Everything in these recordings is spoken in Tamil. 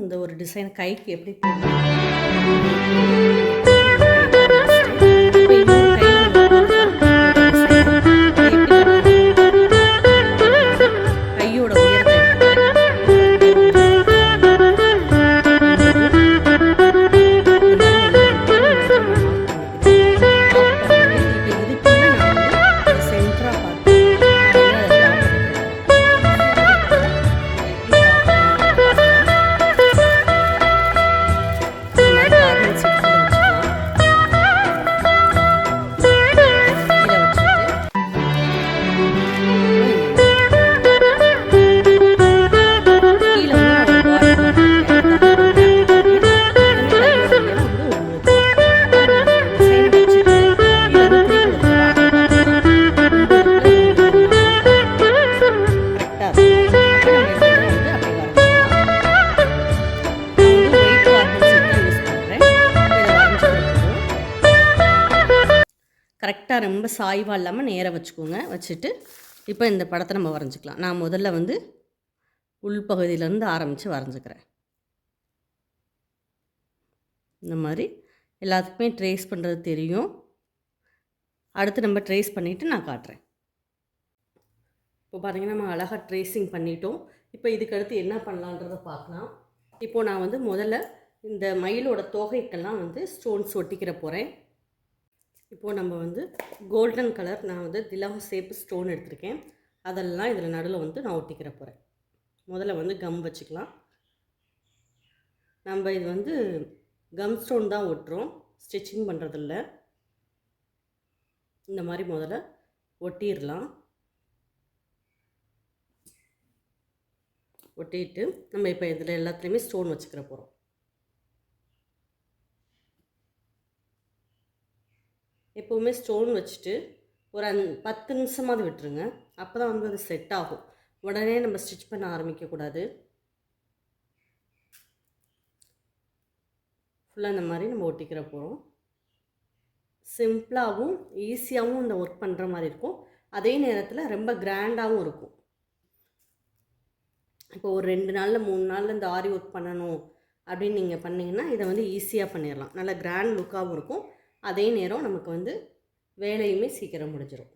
இந்த ஒரு டிசைன் கைக்கு எப்படி போடணும் கையோட உயரத்தை கரெக்டாக ரொம்ப சாய்வாக இல்லாமல் நேராக வச்சுக்கோங்க. வச்சுட்டு இப்போ இந்த படத்தை நம்ம வரைஞ்சிக்கலாம். நான் முதல்ல வந்து உள்பகுதியிலேருந்து ஆரம்பித்து வரைஞ்சிக்கிறேன். இந்த மாதிரி எல்லாத்துக்குமே ட்ரேஸ் பண்ணுறது தெரியும். அடுத்து நம்ம ட்ரேஸ் பண்ணிவிட்டு நான் காட்டுறேன். இப்போ பார்த்திங்கன்னா நம்ம அழகாக ட்ரேஸிங் பண்ணிட்டோம். இப்போ இதுக்கடுத்து என்ன பண்ணலான்றதை பார்க்கலாம். இப்போது நான் வந்து முதல்ல இந்த மயிலோட தோகைக்கெல்லாம் வந்து ஸ்டோன்ஸ் ஒட்டிக்கிற போகிறேன். இப்போது நம்ம வந்து கோல்டன் கலர் நான் வந்து திலகம் சேப்பு ஸ்டோன் எடுத்திருக்கேன். அதெல்லாம் இதில் நடுவில் வந்து நான் ஒட்டிக்கிற போகிறேன். முதல்ல வந்து கம் வச்சுக்கலாம். நம்ம இது வந்து கம் ஸ்டோன் தான் ஒட்டுறோம், ஸ்டிச்சிங் பண்ணுறதில்ல. இந்த மாதிரி முதல்ல ஒட்டிடலாம். ஒட்டிட்டு நம்ம இப்போ இதில் எல்லாத்துலேயுமே ஸ்டோன் வச்சுக்கிற போகிறோம். எப்போவுமே ஸ்டோன் வச்சுட்டு ஒரு 10 நிமிஷமாவது விட்டுருங்க. அப்போ தான் வந்து அது செட் ஆகும். உடனே நம்ம ஸ்டிச் பண்ண ஆரம்பிக்கக்கூடாது. ஃபுல்லாக இந்த மாதிரி நம்ம ஒட்டிக்கிற போகிறோம். சிம்பிளாகவும் ஈஸியாகவும் இந்த ஒர்க் பண்ணுற மாதிரி இருக்கும். அதே நேரத்தில் ரொம்ப கிராண்டாகவும் இருக்கும். இப்போ ஒரு 2 நாளில் 3 நாளில் இந்த ஆரி ஒர்க் பண்ணணும் அப்படின்னு நீங்கள் பண்ணிங்கன்னா இதை வந்து ஈஸியாக பண்ணிடலாம். நல்லா கிராண்ட் லுக்காகவும் இருக்கும். அதே நேரம் நமக்கு வந்து வேலையுமே சீக்கிரம் முடிஞ்சிடும்.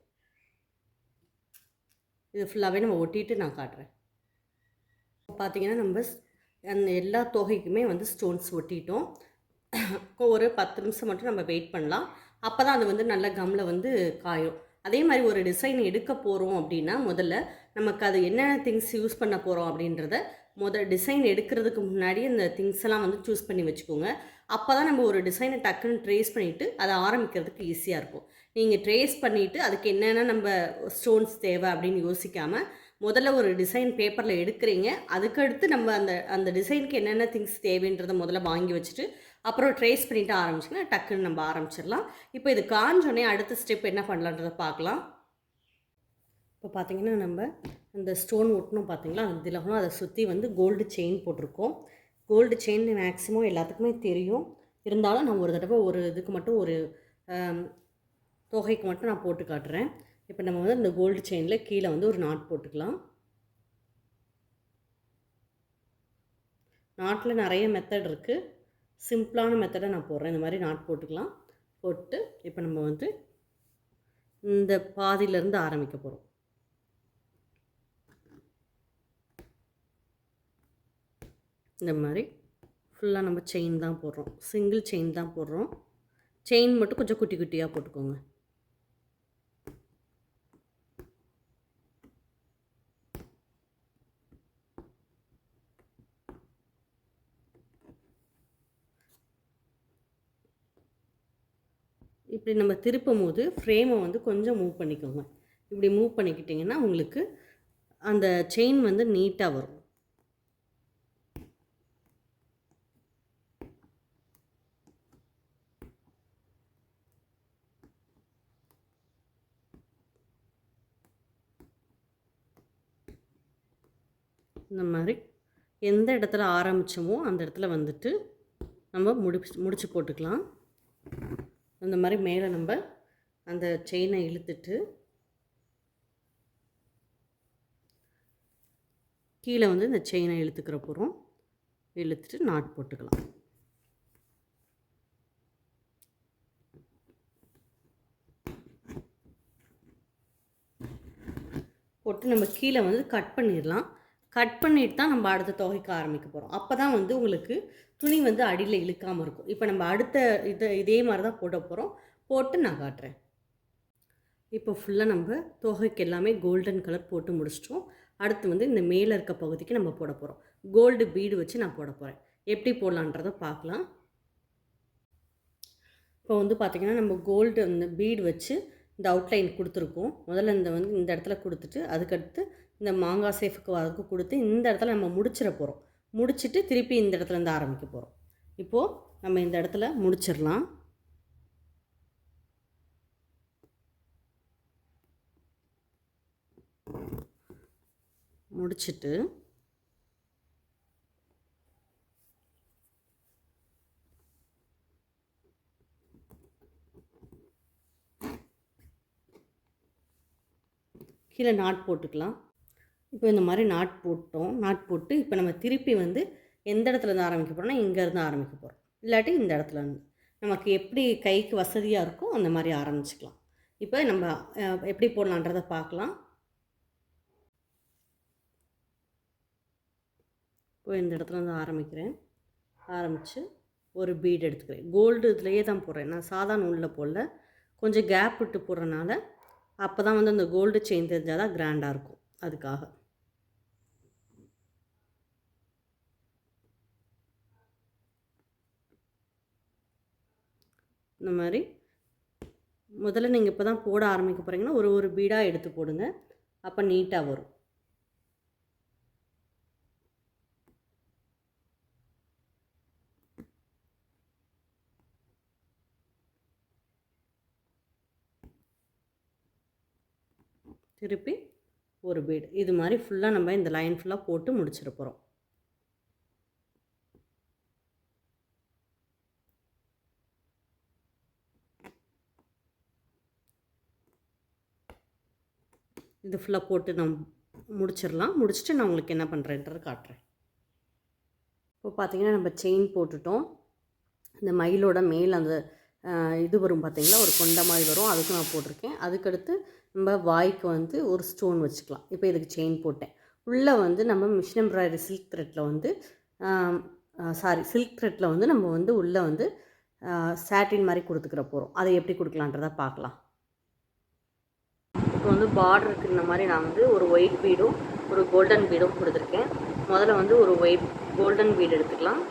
இது ஃபுல்லாகவே நம்ம ஒட்டிட்டு நான் காட்டுறேன். பார்த்திங்கன்னா நம்ம அந்த எல்லா தொகைக்குமே வந்து ஸ்டோன்ஸ் ஒட்டிட்டோம். ஒரு 10 நிமிஷம் மட்டும் நம்ம வெயிட் பண்ணலாம். அப்போ தான் அது வந்து நல்ல கம்மில் வந்து காயும். அதே மாதிரி ஒரு டிசைன் எடுக்க போகிறோம் அப்படின்னா முதல்ல நமக்கு அது என்னென்ன திங்ஸ் யூஸ் பண்ண போகிறோம் அப்படின்றத டிசைன் எடுக்கிறதுக்கு முன்னாடி இந்த திங்ஸ் எல்லாம் வந்து சூஸ் பண்ணி வச்சுக்கோங்க. அப்போ தான் நம்ம ஒரு டிசைனை டக்குன்னு ட்ரேஸ் பண்ணிவிட்டு அதை ஆரம்பிக்கிறதுக்கு ஈஸியாக இருக்கும். நீங்கள் ட்ரேஸ் பண்ணிவிட்டு அதுக்கு என்னென்ன நம்ம ஸ்டோன்ஸ் தேவை அப்படின்னு யோசிக்காமல் முதல்ல ஒரு டிசைன் பேப்பரில் எடுக்கிறீங்க. அதுக்கடுத்து நம்ம அந்த டிசைனுக்கு என்னென்ன திங்ஸ் தேவைன்றதை முதல்ல வாங்கி வச்சுட்டு அப்புறம் ட்ரேஸ் பண்ணிவிட்டு ஆரம்பிச்சிங்கன்னா டக்குன்னு நம்ம ஆரம்பிச்சிடலாம். இப்போ இது காஞ்சோடனே அடுத்த ஸ்டெப் என்ன பண்ணலான்றதை பார்க்கலாம். இப்போ பார்த்திங்கன்னா நம்ம இந்த ஸ்டோன் ஒட்டணும் பார்த்திங்களா, அந்த திலகம் அதை சுற்றி வந்து கோல்டு செயின் போட்டிருக்கோம். கோல்டு செயின் மேக்ஸிமம் எல்லாத்துக்குமே தெரியும். இருந்தாலும் நான் ஒரு தடவை ஒரு இதுக்கு மட்டும் ஒரு தொகைக்கு மட்டும் நான் போட்டு காட்டுறேன். இப்போ நம்ம வந்து இந்த கோல்டு செயினில் கீழே வந்து ஒரு நாட் போட்டுக்கலாம். நாட்டில் நிறைய மெத்தட் இருக்குது. சிம்பிளான மெத்தடை நான் போடுறேன். இந்த மாதிரி நாட் போட்டுக்கலாம். போட்டு இப்போ நம்ம வந்து இந்த பாதியிலேருந்து ஆரம்பிக்க போகிறோம். இந்த மாதிரி ஃபுல்லாக நம்ம செயின் தான் போடுறோம். சிங்கிள் செயின் தான் போடுறோம். செயின் மட்டும் கொஞ்சம் குட்டி குட்டியாக போட்டுக்கோங்க. இப்படி நம்ம திருப்பும் போது ஃப்ரேமை வந்து கொஞ்சம் மூவ் பண்ணிக்கோங்க. இப்படி மூவ் பண்ணிக்கிட்டிங்கன்னா உங்களுக்கு அந்த செயின் வந்து நீட்டாக வரும். இந்த மாதிரி எந்த இடத்துல ஆரம்பித்தோமோ அந்த இடத்துல வந்துட்டு நம்ம முடிச்சு போட்டுக்கலாம். அந்த மாதிரி மேலே நம்ம அந்த செயினை இழுத்துட்டு கீழே வந்து இந்த செயினை இழுத்துக்கிற போகிறோம். இழுத்துட்டு நாட் போட்டுக்கலாம். போட்டு நம்ம கீழே வந்து கட் பண்ணிடலாம். கட் பண்ணிட்டு தான் நம்ம அடுத்த துவைக்க ஆரம்பிக்க போகிறோம். அப்போ தான் வந்து உங்களுக்கு துணி வந்து அடியில் இழுக்காமல் இருக்கும். இப்போ நம்ம அடுத்த இதே மாதிரி தான் போட போகிறோம். போட்டு நான் காட்டுறேன். இப்போ ஃபுல்லாக நம்ம தொகைக்கு எல்லாமே கோல்டன் கலர் போட்டு முடிச்சிட்டோம். அடுத்து வந்து இந்த மேலே இருக்க பகுதிக்கு நம்ம போட போகிறோம். கோல்டு பீடு வச்சு நான் போட போகிறேன். எப்படி போடலான்றதை பார்க்கலாம். இப்போ வந்து பார்த்திங்கன்னா நம்ம கோல்டு அந்த பீடு வச்சு இந்த அவுட்லைன் கொடுத்துருக்கோம். முதல்ல இந்த இடத்துல கொடுத்துட்டு அதுக்கடுத்து இந்த மாங்காய் சேஃபுக்கு வரதுக்கு கொடுத்து இந்த இடத்துல நம்ம முடிச்சிட போகிறோம். முடிச்சுட்டு திருப்பி இந்த இடத்துலேருந்து ஆரம்பிக்க போகிறோம். இப்போது நம்ம இந்த இடத்துல முடிச்சிடலாம். முடிச்சுட்டு கீழே நாட் போட்டுக்கலாம். இப்போ இந்த மாதிரி நாட் போட்டோம். நாட் போட்டு இப்போ நம்ம திருப்பி வந்து எந்த இடத்துலேருந்து ஆரம்பிக்க போகிறோம்னா இங்கேருந்து ஆரம்பிக்க போகிறோம். இல்லாட்டி இந்த இடத்துலேருந்து நமக்கு எப்படி கைக்கு வசதியாக இருக்கோ அந்த மாதிரி ஆரம்பிச்சுக்கலாம். இப்போ நம்ம எப்படி போடலான்றதை பார்க்கலாம். இப்போ இந்த இடத்துலேருந்து ஆரம்பிக்கிறேன். ஆரம்பித்து ஒரு பீடு எடுத்துக்கிறேன். கோல்டு இதுலேயே தான் போடுறேன். நான் சாதா நூலில் போடல, கொஞ்சம் கேப் விட்டு போடுறனால அப்போ தான் வந்து அந்த கோல்டு செயின் தெரிஞ்சால் தான் கிராண்டாக இருக்கும். அதுக்காக இந்த மாதிரி முதல்ல நீங்கள் இப்போ தான் போட ஆரம்பிக்க போகிறீங்கன்னா ஒரு பீடாக எடுத்து போடுங்க. அப்போ நீட்டாக வரும். திருப்பி ஒரு பீடு இது மாதிரி ஃபுல்லாக நம்ம இந்த லைன் ஃபுல்லாக போட்டு முடிச்சிட போகிறோம். இது ஃபுல்லாக போட்டு நம்ம முடிச்சிடலாம். முடிச்சுட்டு நான் உங்களுக்கு என்ன பண்ணுறேன்றது காட்டுறேன். இப்போ பார்த்திங்கன்னா நம்ம செயின் போட்டுட்டோம். இந்த மயிலோட மேல் அந்த இது வரும் பார்த்திங்களா, ஒரு கொண்ட மாதிரி வரும், அதுக்கு நான் போட்டிருக்கேன். அதுக்கடுத்து நம்ம வாய்க்கு வந்து ஒரு ஸ்டோன் வச்சுக்கலாம். இப்போ இதுக்கு செயின் போட்டேன். உள்ளே வந்து நம்ம மிஷின் எம்ப்ராய்டரி சில்க் த்ரெட்டில் வந்து சில்க் த்ரெட்டில் வந்து நம்ம வந்து உள்ளே வந்து சாட்டின் மாதிரி கொடுத்துக்கிற போகிறோம். அதை எப்படி கொடுக்கலான்றதை பார்க்கலாம். இப்போ வந்து பார்டருக்கு இந்த மாதிரி நான் வந்து ஒரு ஒயிட் பீடும் ஒரு கோல்டன் பீடும் கொடுத்துருக்கேன். முதல்ல வந்து ஒரு கோல்டன் பீடு எடுத்துக்கலாம்.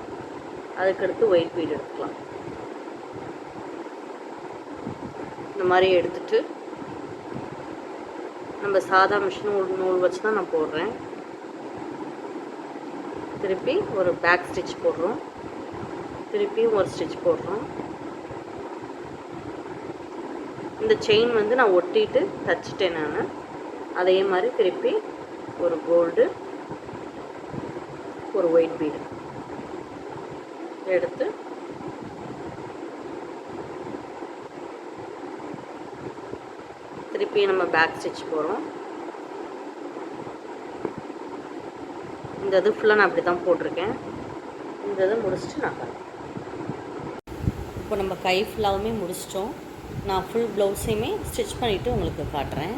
அதுக்கடுத்து ஒயிட் பீடு எடுத்துக்கலாம். இந்த மாதிரி எடுத்துகிட்டு நம்ம சாதா மிஷின் நூல் வச்சு தான் நான் போடுறேன். திருப்பி ஒரு பேக் ஸ்டிச் போடுறோம். திருப்பி ஒரு ஸ்டிச் போடுறோம். இந்த செயின் வந்து நான் ஒட்டிட்டு தச்சிட்டேன். நான் அதே மாதிரி திருப்பி ஒரு கோல்டு ஒரு ஒயிட் பீடு எடுத்து திருப்பி நம்ம பேக் ஸ்டிச் போகிறோம். இந்த இது ஃபுல்லாக நான் அப்படி தான் போட்டிருக்கேன். இந்த இதை முடிச்சுட்டு நான் காட்டுறேன். இப்போ நம்ம கை ஃபுல்லாகவுமே முடிச்சிட்டோம். நான் ஃபுல் ப்ளவுஸையுமே ஸ்டிச் பண்ணிவிட்டு உங்களுக்கு காட்டுறேன்.